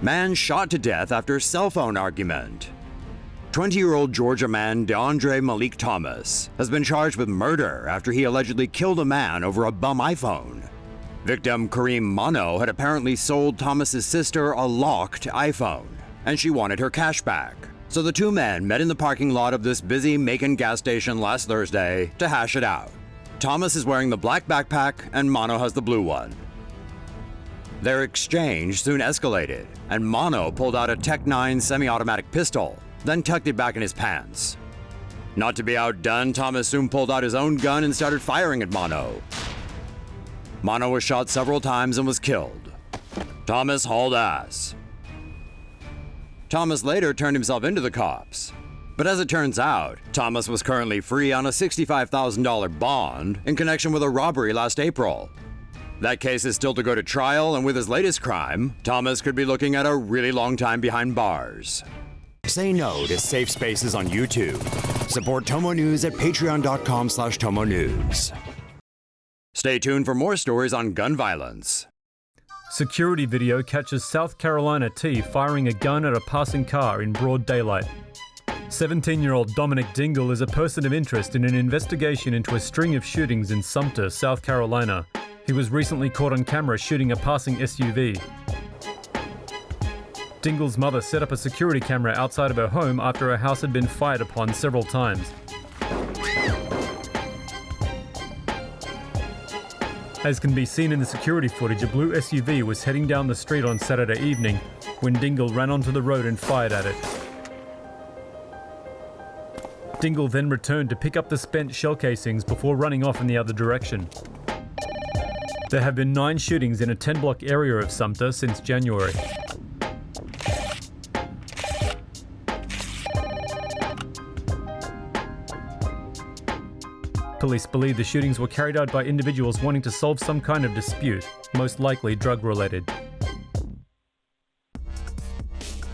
Man shot to death after cell phone argument. 20-year-old Georgia man De'Andre Malik Thomas has been charged with murder after he allegedly killed a man over a bum iPhone. Victim Kareem Mano had apparently sold Thomas's sister a locked iPhone, and she wanted her cash back. So the two men met in the parking lot of this busy MACON gas station last Thursday to hash it out. Thomas is wearing the black backpack and Mano has the blue one. Their exchange soon escalated, and Mano pulled out a Tech-9 semi-automatic pistol, then tucked it back in his pants. Not to be outdone, Thomas soon pulled out his own gun and started firing at Mano. Mano was shot several times and was killed. Thomas hauled ass. Thomas later turned himself into the cops. But as it turns out, Thomas was currently free on a $65,000 bond in connection with a robbery last April. That case is still to go to trial, and with his latest crime, Thomas could be looking at a really long time behind bars. Say no to safe spaces on YouTube. Support TomoNews at patreon.com/TomoNews. Stay tuned for more stories on gun violence. Security video catches South Carolina T firing a gun at a passing car in broad daylight. 17-year-old Dominic Dingle is a person of interest in an investigation into a string of shootings in Sumter, South Carolina. He was recently caught on camera shooting a passing SUV. Dingle's mother set up a security camera outside of her home after her house had been fired upon several times. As can be seen in the security footage, a blue SUV was heading down the street on Saturday evening when Dingle ran onto the road and fired at it. Dingle then returned to pick up the spent shell casings before running off in the other direction. There have been 9 shootings in a 10-block area of Sumter since January. Police believe the shootings were carried out by individuals wanting to solve some kind of dispute, most likely drug-related.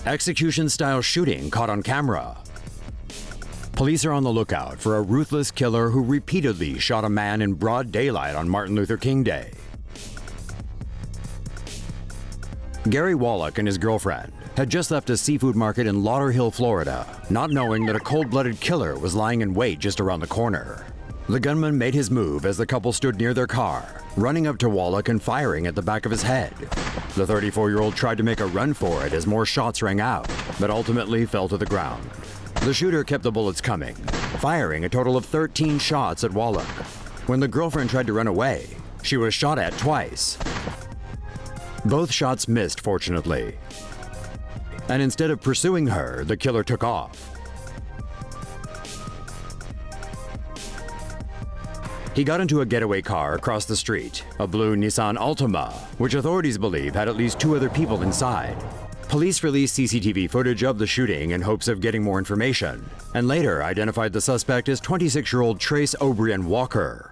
Execution-style shooting caught on camera. Police are on the lookout for a ruthless killer who repeatedly shot a man in broad daylight on Martin Luther King Day. Gary Wallach and his girlfriend had just left a seafood market in Lauderhill, Florida, not knowing that a cold-blooded killer was lying in wait just around the corner. The gunman made his move as the couple stood near their car, running up to Wallach and firing at the back of his head. The 34-year-old tried to make a run for it as more shots rang out, but ultimately fell to the ground. The shooter kept the bullets coming, firing a total of 13 shots at Wallach. When the girlfriend tried to run away, she was shot at twice. Both shots missed, fortunately. And instead of pursuing her, the killer took off. He got into a getaway car across the street, a blue Nissan Altima, which authorities believe had at least 2 other people inside. Police released CCTV footage of the shooting in hopes of getting more information, and later identified the suspect as 26-year-old Trace O'Brien Walker.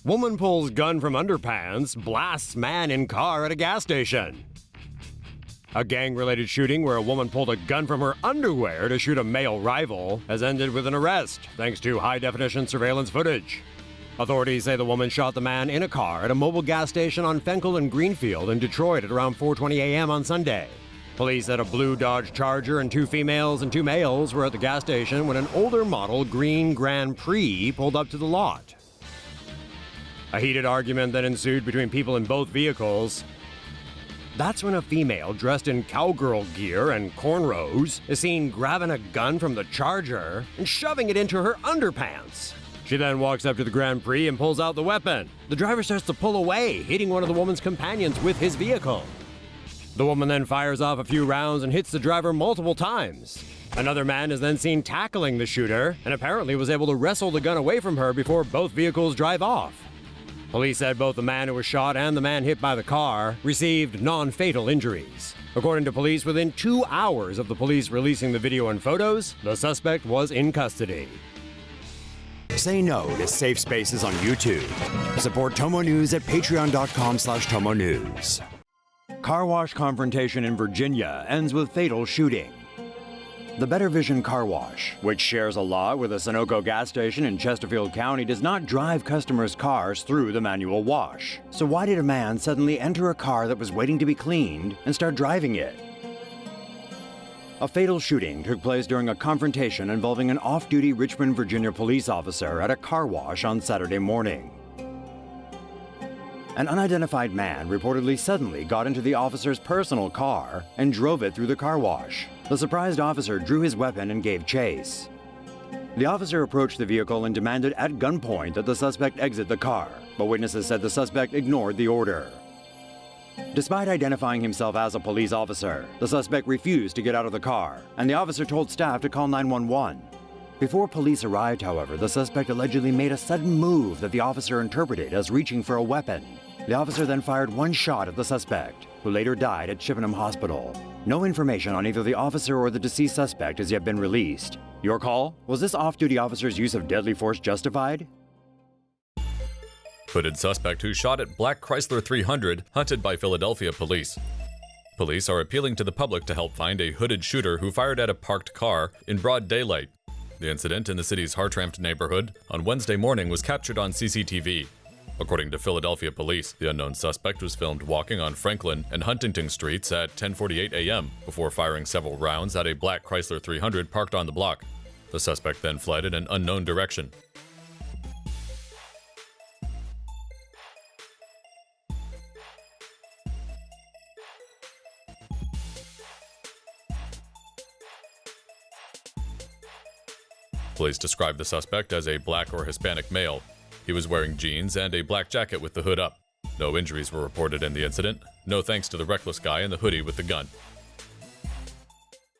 Woman pulls gun from underpants, blasts man in car at a gas station. A gang-related shooting where a woman pulled a gun from her underwear to shoot a male rival has ended with an arrest, thanks to high-definition surveillance footage. Authorities say the woman shot the man in a car at a mobile gas station on Fenkel and Greenfield in Detroit at around 4:20 a.m. on Sunday. Police said a blue Dodge Charger and 2 females and 2 males were at the gas station when an older model green Grand Prix pulled up to the lot. A heated argument then ensued between people in both vehicles. That's when a female dressed in cowgirl gear and cornrows is seen grabbing a gun from the Charger and shoving it into her underpants. She then walks up to the Grand Prix and pulls out the weapon. The driver starts to pull away, hitting one of the woman's companions with his vehicle. The woman then fires off a few rounds and hits the driver multiple times. Another man is then seen tackling the shooter and apparently was able to wrestle the gun away from her before both vehicles drive off. Police said both the man who was shot and the man hit by the car received non-fatal injuries. According to police, within 2 hours of the police releasing the video and photos, the suspect was in custody. Say no to safe spaces on YouTube. Support TomoNews at patreon.com/TomoNews. Car wash confrontation in Virginia ends with fatal shooting. The Better Vision Car Wash, which shares a lot with a Sunoco gas station in Chesterfield County, does not drive customers' cars through the manual wash. So why did a man suddenly enter a car that was waiting to be cleaned and start driving it? A fatal shooting took place during a confrontation involving an off-duty Richmond, Virginia police officer at a car wash on Saturday morning. An unidentified man reportedly suddenly got into the officer's personal car and drove it through the car wash. The surprised officer drew his weapon and gave chase. The officer approached the vehicle and demanded at gunpoint that the suspect exit the car, but witnesses said the suspect ignored the order. Despite identifying himself as a police officer, the suspect refused to get out of the car, and the officer told staff to call 911. Before police arrived, however, the suspect allegedly made a sudden move that the officer interpreted as reaching for a weapon. The officer then fired one shot at the suspect, who later died at Chippenham Hospital. No information on either the officer or the deceased suspect has yet been released. Your call? Was this off-duty officer's use of deadly force justified? Hooded suspect who shot at black Chrysler 300 hunted by Philadelphia police. Police are appealing to the public to help find a hooded shooter who fired at a parked car in broad daylight. The incident in the city's Hartranft neighborhood on Wednesday morning was captured on CCTV. According to Philadelphia police, the unknown suspect was filmed walking on Franklin and Huntington Streets at 10:48 a.m. before firing several rounds at a black Chrysler 300 parked on the block. The suspect then fled in an unknown direction. Police described the suspect as a black or Hispanic male. He was wearing jeans and a black jacket with the hood up. No injuries were reported in the incident. No thanks to the reckless guy in the hoodie with the gun.